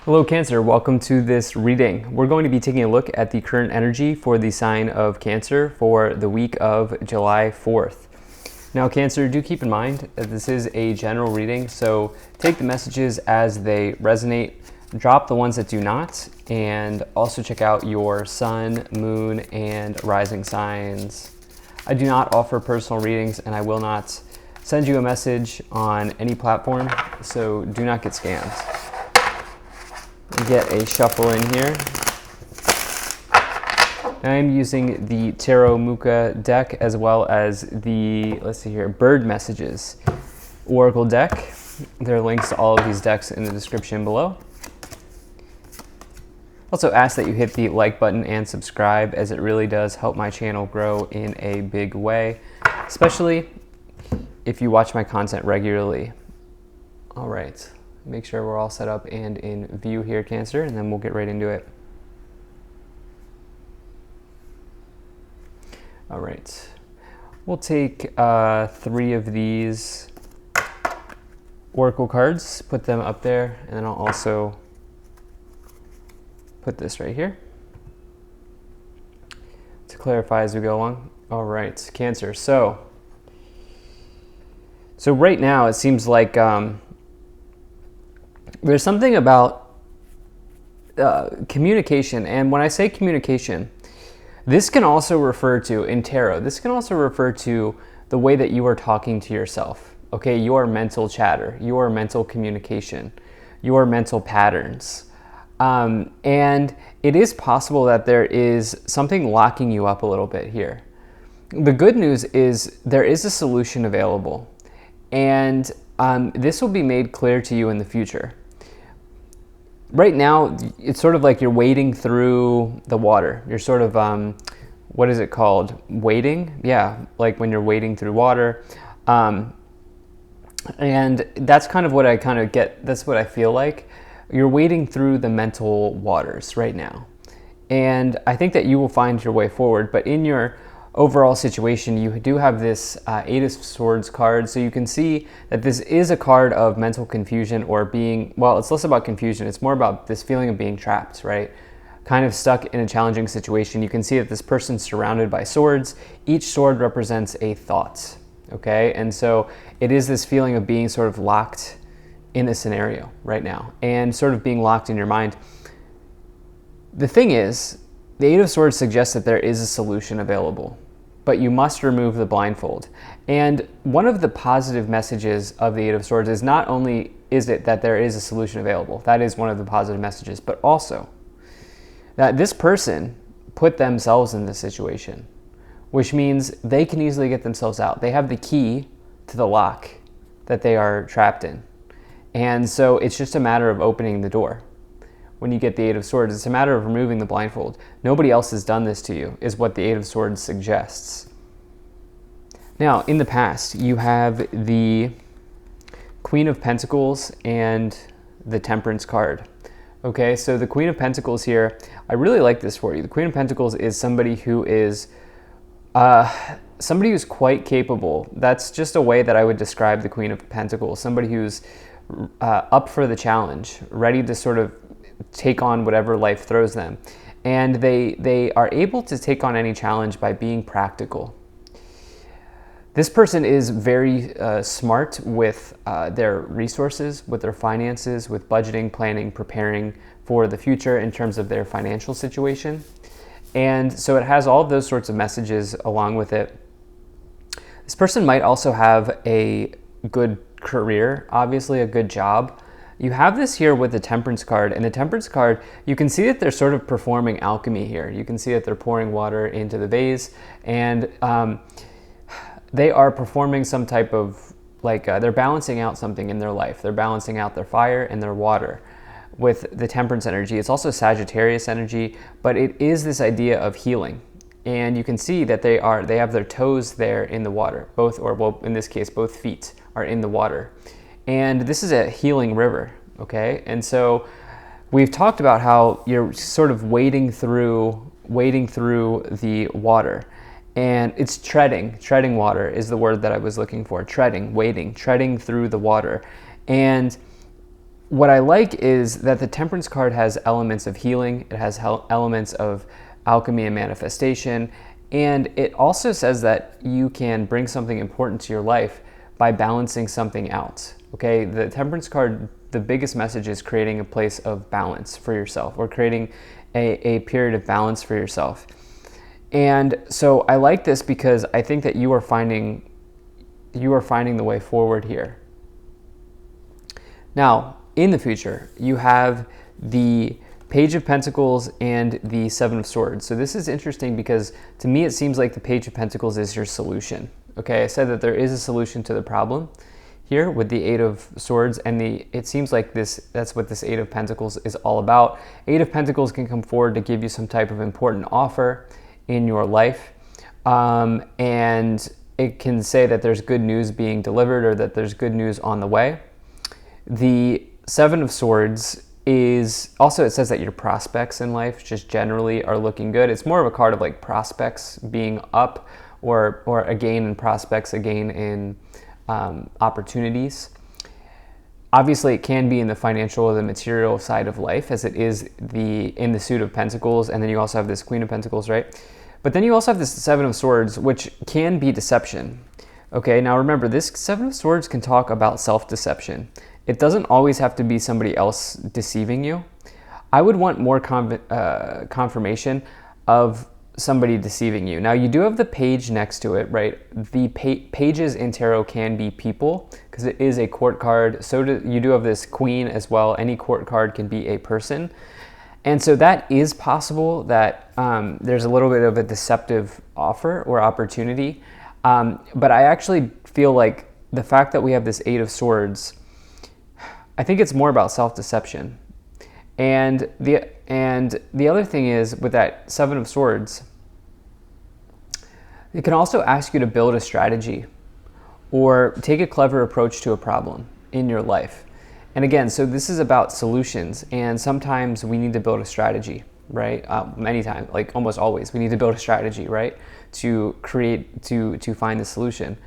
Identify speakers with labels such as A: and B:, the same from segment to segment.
A: Hello Cancer, welcome to this reading. We're going to be taking a look at the current energy for the sign of Cancer for the week of July 4th. Now Cancer, do keep in mind that this is a general reading, so take the messages as they resonate, drop the ones that do not, and also check out your sun, moon, and rising signs. I do not offer personal readings and I will not send you a message on any platform, so do not get scammed. Get a shuffle in here. I'm using the Tarot Muka deck as well as the, let's see here, Bird Messages Oracle deck. There are links to all of these decks in the description below. Also ask that you hit the like button and subscribe, as it really does help my channel grow in a big way, especially if you watch my content regularly. All right. Make sure we're all set up and in view here, Cancer, and then we'll get right into it. All right. We'll take 3 of these Oracle cards, put them up there, and then I'll also put this right here to clarify as we go along. All right, Cancer. So right now it seems like there's something about communication, and when I say communication, this can also refer to, in tarot, this can also refer to the way that you are talking to yourself, okay? Your mental chatter, your mental communication, your mental patterns. And it is possible that there is something locking you up a little bit here. The good news is there is a solution available, and this will be made clear to you in the future. Right now, it's sort of like you're wading through the water. You're sort of, what is it called? Wading? Yeah, like when you're wading through water. And that's kind of what I kind of get, that's what I feel like. You're wading through the mental waters right now. And I think that you will find your way forward, but in your overall situation, you do have this 8 of Swords card, so you can see that this is a card of mental confusion, or being, well, it's less about confusion, it's more about this feeling of being trapped, right? Kind of stuck in a challenging situation. You can see that this person's surrounded by swords. Each sword represents a thought, okay? And so it is this feeling of being sort of locked in a scenario right now, and sort of being locked in your mind. The thing is, the 8 of Swords suggests that there is a solution available, but you must remove the blindfold. And one of the positive messages of the 8 of Swords is not only is it that there is a solution available, that is one of the positive messages, but also that this person put themselves in this situation, which means they can easily get themselves out. They have the key to the lock that they are trapped in. And so it's just a matter of opening the door. When you get the 8 of Swords, it's a matter of removing the blindfold. Nobody else has done this to you, is what the 8 of Swords suggests. Now, in the past, you have the Queen of Pentacles and the Temperance card. Okay, so the Queen of Pentacles here, I really like this for you. The Queen of Pentacles is somebody who is somebody who's quite capable. That's just a way that I would describe the Queen of Pentacles. Somebody who's up for the challenge, ready to sort of take on whatever life throws them. And they are able to take on any challenge by being practical. This person is very smart with their resources, with their finances, with budgeting, planning, preparing for the future in terms of their financial situation. And so it has all of those sorts of messages along with it. This person might also have a good career, obviously a good job. You have this here with the Temperance card, and the Temperance card, you can see that they're sort of performing alchemy here. You can see that they're pouring water into the vase, and they are performing some type of, like, they're balancing out something in their life. They're balancing out their fire and their water with the Temperance energy. It's also Sagittarius energy, but it is this idea of healing. And you can see that they have their toes there in the water, both, or well, in this case, both feet are in the water. And this is a healing river, okay? And so we've talked about how you're sort of wading through the water. And it's treading water is the word that I was looking for. Treading, wading, treading through the water. And what I like is that the Temperance card has elements of healing, it has elements of alchemy and manifestation, and it also says that you can bring something important to your life by balancing something out. Okay, the Temperance card, the biggest message is creating a place of balance for yourself, or creating a period of balance for yourself. And so I like this because I think that you are finding the way forward here. Now, in the future, you have the Page of Pentacles and the Seven of Swords. So this is interesting because to me it seems like the Page of Pentacles is your solution. Okay, I said that there is a solution to the problem here with the Eight of Swords, and it seems like that's what this Eight of Pentacles is all about. Eight of Pentacles can come forward to give you some type of important offer in your life, and it can say that there's good news being delivered or that there's good news on the way. The Seven of Swords is also, it says that your prospects in life just generally are looking good. It's more of a card of like prospects being up, or a gain in prospects, a gain in opportunities. Obviously, it can be in the financial or the material side of life, as it is in the Suit of Pentacles, and then you also have this Queen of Pentacles, right? But then you also have this Seven of Swords, which can be deception. Okay, now remember, this Seven of Swords can talk about self-deception. It doesn't always have to be somebody else deceiving you. I would want more confirmation of somebody deceiving you. Now, you do have the page next to it, right? The pages in tarot can be people because it is a court card. So you do have this queen as well. Any court card can be a person. And so that is possible that there's a little bit of a deceptive offer or opportunity. But I actually feel like the fact that we have this Eight of Swords, I think it's more about self-deception. And the other thing is, with that Seven of Swords, it can also ask you to build a strategy or take a clever approach to a problem in your life. And again, so this is about solutions, and sometimes we need to build a strategy, right? Many times, like almost always, we need to build a strategy, right? To find the solution.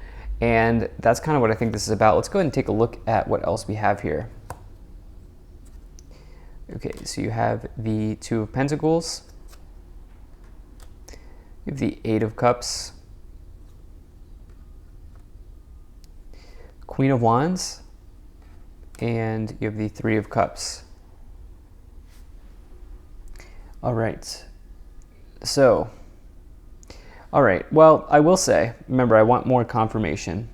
A: And that's kind of what I think this is about. Let's go ahead and take a look at what else we have here. Okay, so you have the Two of Pentacles, you have the Eight of Cups, Queen of Wands, and you have the Three of Cups. All right. So, all right. Well, I will say, remember, I want more confirmation.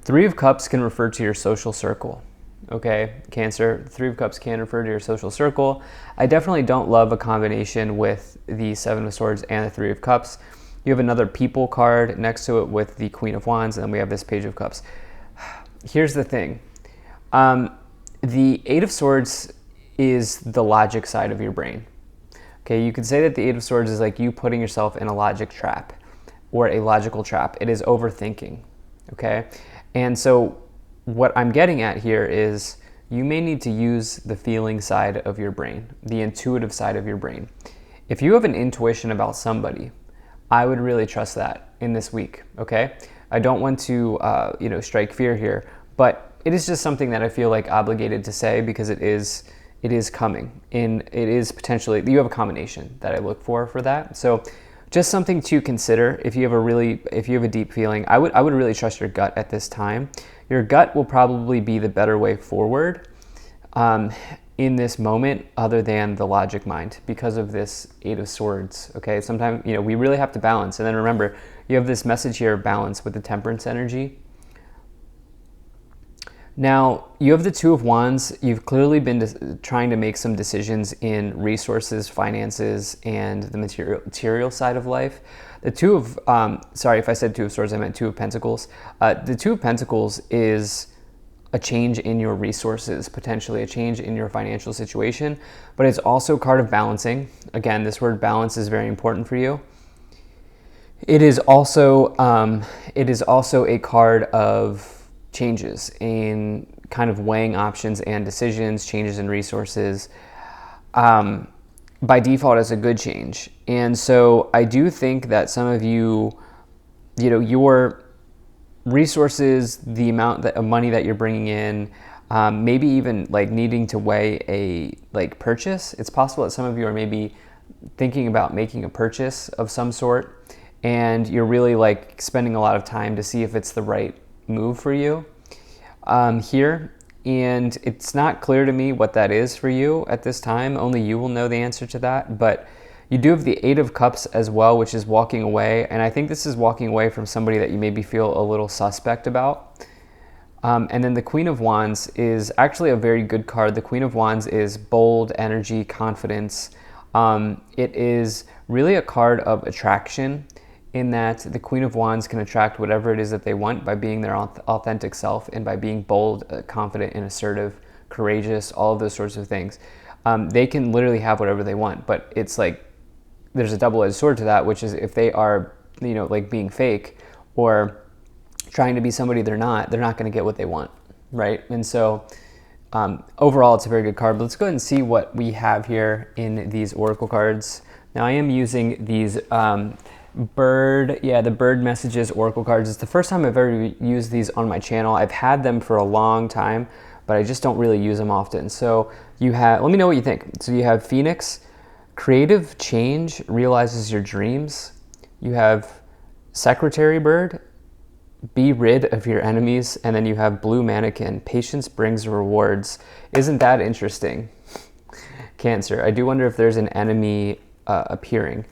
A: Three of Cups can refer to your social circle. Okay, Cancer, Three of Cups can refer to your social circle. I definitely don't love a combination with the Seven of Swords and the Three of Cups. You have another people card next to it with the Queen of Wands, and then we have this Page of Cups. Here's the thing. The Eight of Swords is the logic side of your brain. Okay, you could say that the Eight of Swords is like you putting yourself in a logic trap or a logical trap. It is overthinking, okay? And so what I'm getting at here is you may need to use the feeling side of your brain, the intuitive side of your brain. If you have an intuition about somebody, I would really trust that in this week, okay? I don't want to, strike fear here, but it is just something that I feel like obligated to say because it is coming. It is potentially, you have a combination that I look for that. So just something to consider if you have a deep feeling. I would really trust your gut at this time. Your gut will probably be the better way forward in this moment, other than the logic mind, because of this Eight of Swords. Okay, sometimes we really have to balance. And then remember, you have this message here of balance with the Temperance energy. Now, you have the Two of Wands. You've clearly been trying to make some decisions in resources, finances, and the material side of life. The Two of, sorry if I said Two of Swords, I meant Two of Pentacles. The Two of Pentacles is a change in your resources, potentially a change in your financial situation, but it's also a card of balancing. Again, this word balance is very important for you. It is also a card of changes in kind of weighing options and decisions, changes in resources. By default, it's a good change. And so I do think that some of you, your resources, the amount of money that you're bringing in, maybe even like needing to weigh a like purchase. It's possible that some of you are maybe thinking about making a purchase of some sort, and you're really like spending a lot of time to see if it's the right move for you here. And it's not clear to me what that is for you at this time. Only you will know the answer to that. But you do have the Eight of Cups as well, which is walking away. And I think this is walking away from somebody that you maybe feel a little suspect about. And then the Queen of Wands is actually a very good card. The Queen of Wands is bold, energy, confidence. It is really a card of attraction, in that the Queen of Wands can attract whatever it is that they want by being their authentic self and by being bold, confident, and assertive, courageous, all of those sorts of things. They can literally have whatever they want, but it's like there's a double-edged sword to that, which is if they are, you know, like being fake or trying to be somebody they're not going to get what they want, right? And so overall, it's a very good card. But let's go ahead and see what we have here in these oracle cards. Now, I am using these the bird messages oracle cards. It's the first time I've ever used these on my channel. I've had them for a long time, but I just don't really use them often. So you have, let me know what you think. So you have Phoenix, creative change realizes your dreams. You have Secretary Bird, be rid of your enemies. And then you have Blue Mannequin, patience brings rewards. Isn't that interesting? Cancer, I do wonder if there's an enemy appearing.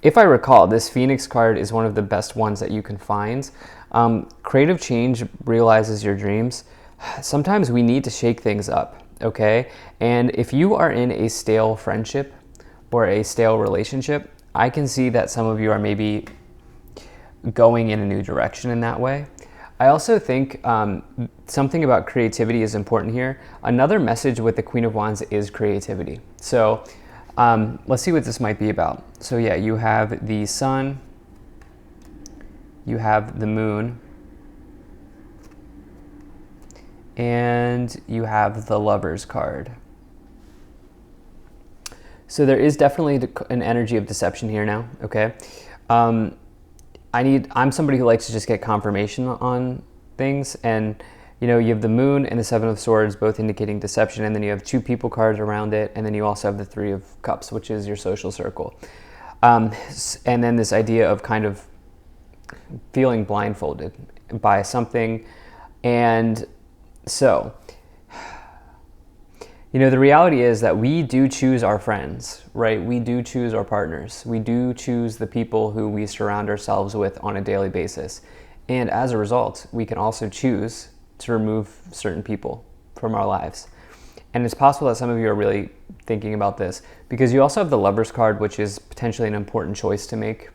A: If I recall, this Phoenix card is one of the best ones that you can find. Creative change realizes your dreams. Sometimes we need to shake things up, okay? And if you are in a stale friendship or a stale relationship, I can see that some of you are maybe going in a new direction in that way. I also think something about creativity is important here. Another message with the Queen of Wands is creativity. So let's see what this might be about. So yeah, you have the sun, you have the moon, and you have the Lovers card. So there is definitely an energy of deception here now, okay? I'm somebody who likes to just get confirmation on things, and you know, you have the moon and the Seven of Swords both indicating deception, and then you have two people cards around it, and then you also have the Three of Cups, which is your social circle. And then this idea of kind of feeling blindfolded by something. And so, you know, the reality is that we do choose our friends, right? We do choose our partners. We do choose the people who we surround ourselves with on a daily basis. And as a result, we can also choose to remove certain people from our lives. And it's possible that some of you are really thinking about this because you also have the Lovers card, which is potentially an important choice to make.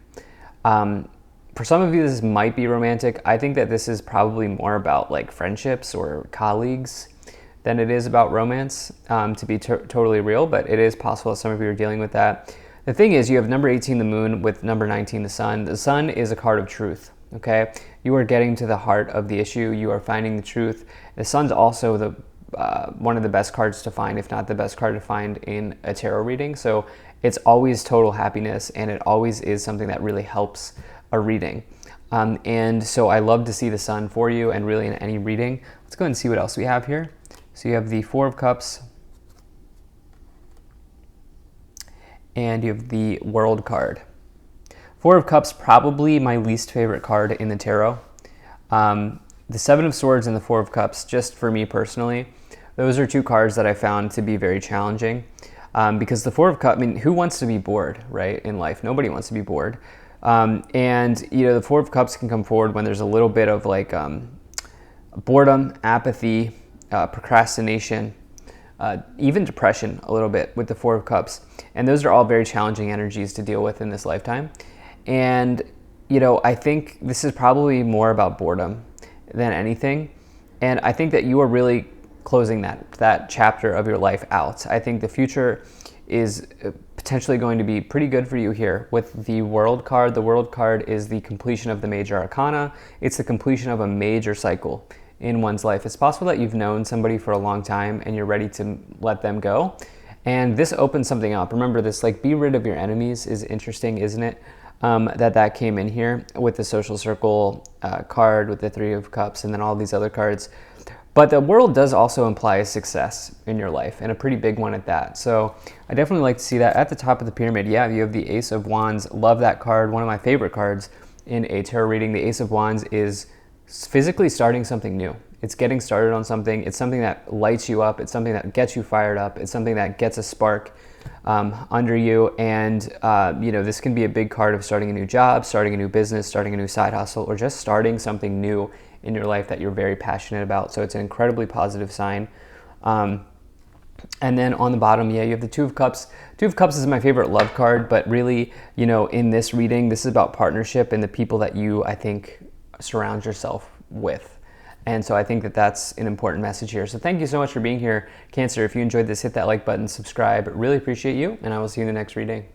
A: For some of you, this might be romantic. I think that this is probably more about like friendships or colleagues than it is about romance, to be totally real, but it is possible that some of you are dealing with that. The thing is, you have number 18, the moon, with number 19, the sun. The sun is a card of truth, okay? You are getting to the heart of the issue. You are finding the truth. The sun's also the one of the best cards to find, if not the best card to find in a tarot reading. So it's always total happiness, and it always is something that really helps a reading. And so I love to see the sun for you, and really in any reading. Let's go ahead and see what else we have here. So you have the Four of Cups, and you have the World card. Four of Cups, probably my least favorite card in the tarot. The Seven of Swords and the Four of Cups, just for me personally, those are two cards that I found to be very challenging. Because the Four of Cups, I mean, who wants to be bored, right, in life? Nobody wants to be bored. And, you know, the Four of Cups can come forward when there's a little bit of like boredom, apathy, procrastination, even depression a little bit with the Four of Cups. And those are all very challenging energies to deal with in this lifetime. And, you know, I think this is probably more about boredom than anything. And I think that you are really closing that chapter of your life out. I think the future is potentially going to be pretty good for you here with the World card. The World card is the completion of the major arcana. It's the completion of a major cycle in one's life. It's possible that you've known somebody for a long time and you're ready to let them go. And this opens something up. Remember this, like, be rid of your enemies is interesting, isn't it? That came in here with the social circle card, with the Three of Cups, and then all these other cards. But the world does also imply success in your life, and a pretty big one at that. So I definitely like to see that. At the top of the pyramid, yeah, you have the Ace of Wands. Love that card. One of my favorite cards in a tarot reading. The Ace of Wands is physically starting something new. It's getting started on something. It's something that lights you up. It's something that gets you fired up. It's something that gets a spark under you. And, this can be a big card of starting a new job, starting a new business, starting a new side hustle, or just starting something new in your life that you're very passionate about. So it's an incredibly positive sign. And then on the bottom, yeah, you have the Two of Cups. Two of Cups is my favorite love card, but really, in this reading, this is about partnership and the people that you, I think, surround yourself with. And so I think that that's an important message here. So thank you so much for being here, Cancer. If you enjoyed this, hit that like button, subscribe. Really appreciate you, and I will see you in the next reading.